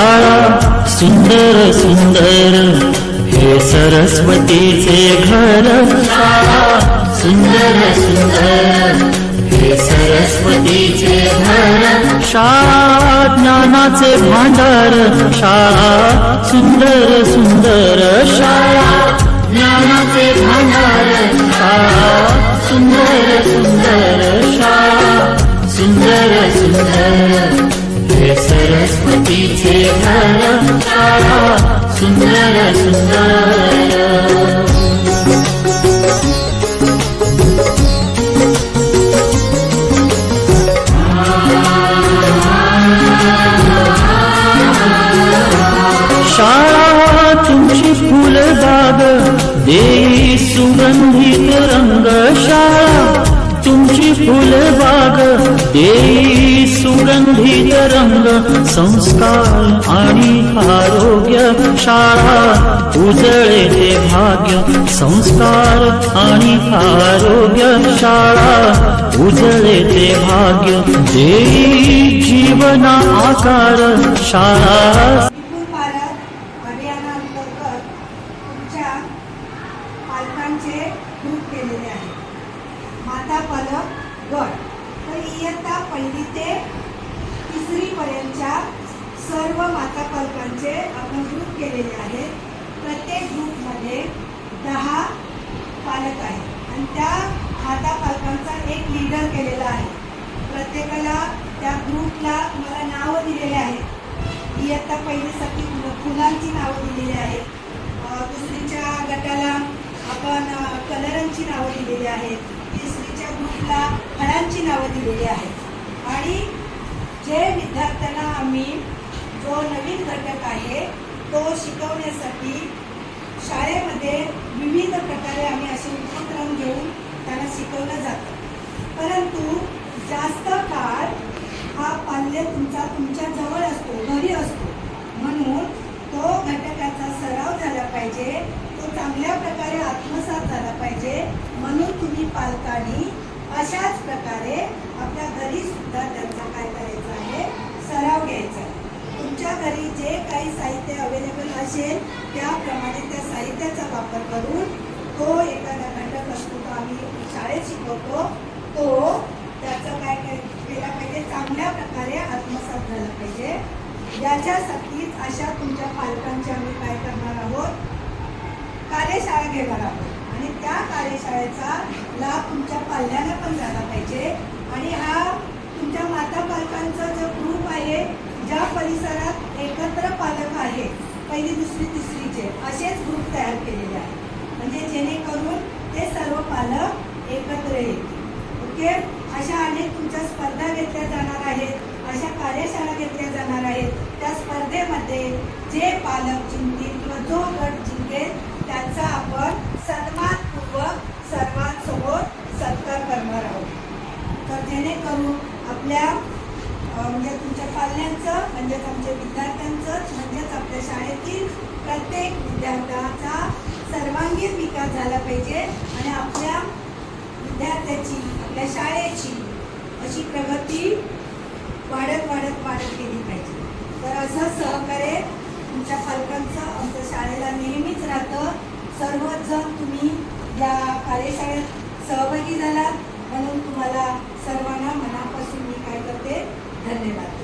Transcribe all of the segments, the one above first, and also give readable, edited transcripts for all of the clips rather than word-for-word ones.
शाळा सुंदर सुंदर हे सरस्वतीचे घर, शाळा सुंदर सुंदर हे सरस्वतीचे घर, शाळा ज्ञानाचे भांडार, शाळा सुंदर सुंदर, शाळा ज्ञानाचे भांडार, शाळा सुंदर सुंदर, शाळा सुंदर सुंदर हे सरस्वतीचे घर, शाळा सुंदर सुंदर। शाळा तुमची फुलबाग देई सुगंधित रंग, शाळा तुमची फुलबाग देई सुगंधित रंग, संस्कार आणि आरोग्य, शाळा उजळे ते भाग्य, संस्कार आणि आरोग्य, शाळा उजळे ते भाग्य, देई जीवना आकार, शाळा। माता पालक गट तर इयत्ता 1ली ते 3री पर्यंतच्या सर्व माता पालकांचे आपण ग्रुप केलेले आहेत। प्रत्येक ग्रुपमध्ये 10 पालक आहेत आणि त्या माता पालकांचा एक लीडर केलेला आहे। प्रत्येकाला त्या ग्रुपला तुम्हाला नावं दिलेली आहेत। इयत्ता 1लीसाठी फुलांची नावं दिलेली आहेत, 2रीच्या गटाला आपण कलरांची नावं दिलेली आहेत, 3रीच्या ग्रुपला फळांची नावं दिलेली आहेत। आणि जे विद्यार्थ्यांना आम्ही जो नवीन घटक आहे तो शिकवण्यासाठी शाळेमध्ये विविध प्रकारे आम्ही असे उपक्रम घेऊन त्यांना शिकवलं जातं, परंतु जास्त काळ हा पाल्य तुमच्या जवळ असतो, घरी असतो, म्हणून तो घटकाचा सराव झाला पाहिजे, तो चांगल्या प्रकारे आत्मसात झाला पाहिजे, म्हणून तुम्ही पालकांनी अशाच प्रकारे आपल्या घरी सुद्धा त्यांचा काय करायचा आहे, सराव घ्यायचा। तुमच्या घरी जे काही साहित्य अवेलेबल असेल त्याप्रमाणे त्या साहित्याचा वापर करून तो एखादा घटक असतो तो आम्ही शाळेत शिकवतो, तो त्याचं काय केला पाहिजे, चांगल्या प्रकारे आत्मसात झाला पाहिजे। याच्यासाठीच अशा तुमच्या पालकांची आम्ही काय करणार आहोत, कार्यशाळा घेणार आहोत आणि त्या कार्यशाळेचा लाभ तुमच्या पाल्यांना पण झाला पाहिजे। आणि हा तुमच्या माता पालकांचा जो ग्रुप आहे, ज्या परिसरात एकत्र पालक आहे 1ली 2री 3रीचे असेच ग्रुप तयार केलेले आहेत, म्हणजे जेणेकरून ते सर्व पालक एकत्र येतील। ओके, अशा अनेक तुमच्या स्पर्धा घेतल्या जाणार आहेत, अशा कार्यशाळा घेतल्या जाणार आहेत। त्या स्पर्धेमध्ये जे पालक जिंकतील किंवा जो गट जिंकेल त्याचा आपण सन्मानपूर्वक सर्वांसमोर सत्कार करणार आहोत। तर जेणेकरून आपल्या म्हणजे तुमच्या पाल्यांचं म्हणजेच आमच्या विद्यार्थ्यांचं म्हणजेच आपल्या शाळेतील प्रत्येक विद्यार्थ्याचा सर्वांगीण विकास झाला पाहिजे आणि आपल्या विद्यार्थ्याची आपल्या शाळेची अशी प्रगती वाढत वाढत वाढत गेली पाहिजे। तर असं सहकार्य तुमच्या पालकांचं आमच्या शाळेला नेहमीच राहतं। सर्वजण तुम्ही या कार्यशाळेत सहभागी झालात म्हणून तुम्हाला सर्वांना मनापासून मी काय करते, धन्यवाद।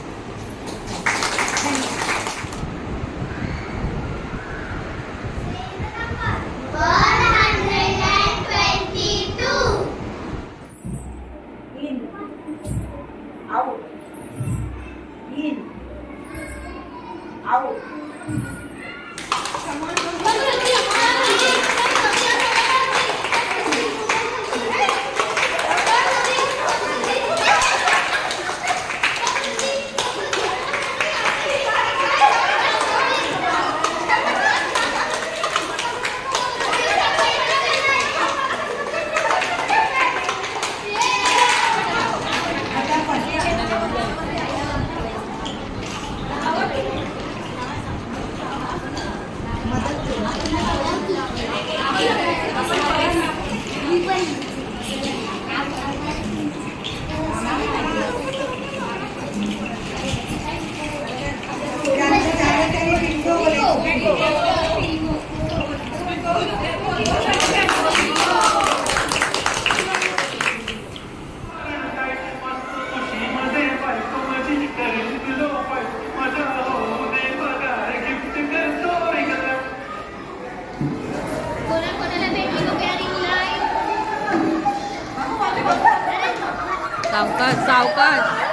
सावकाश सावकाश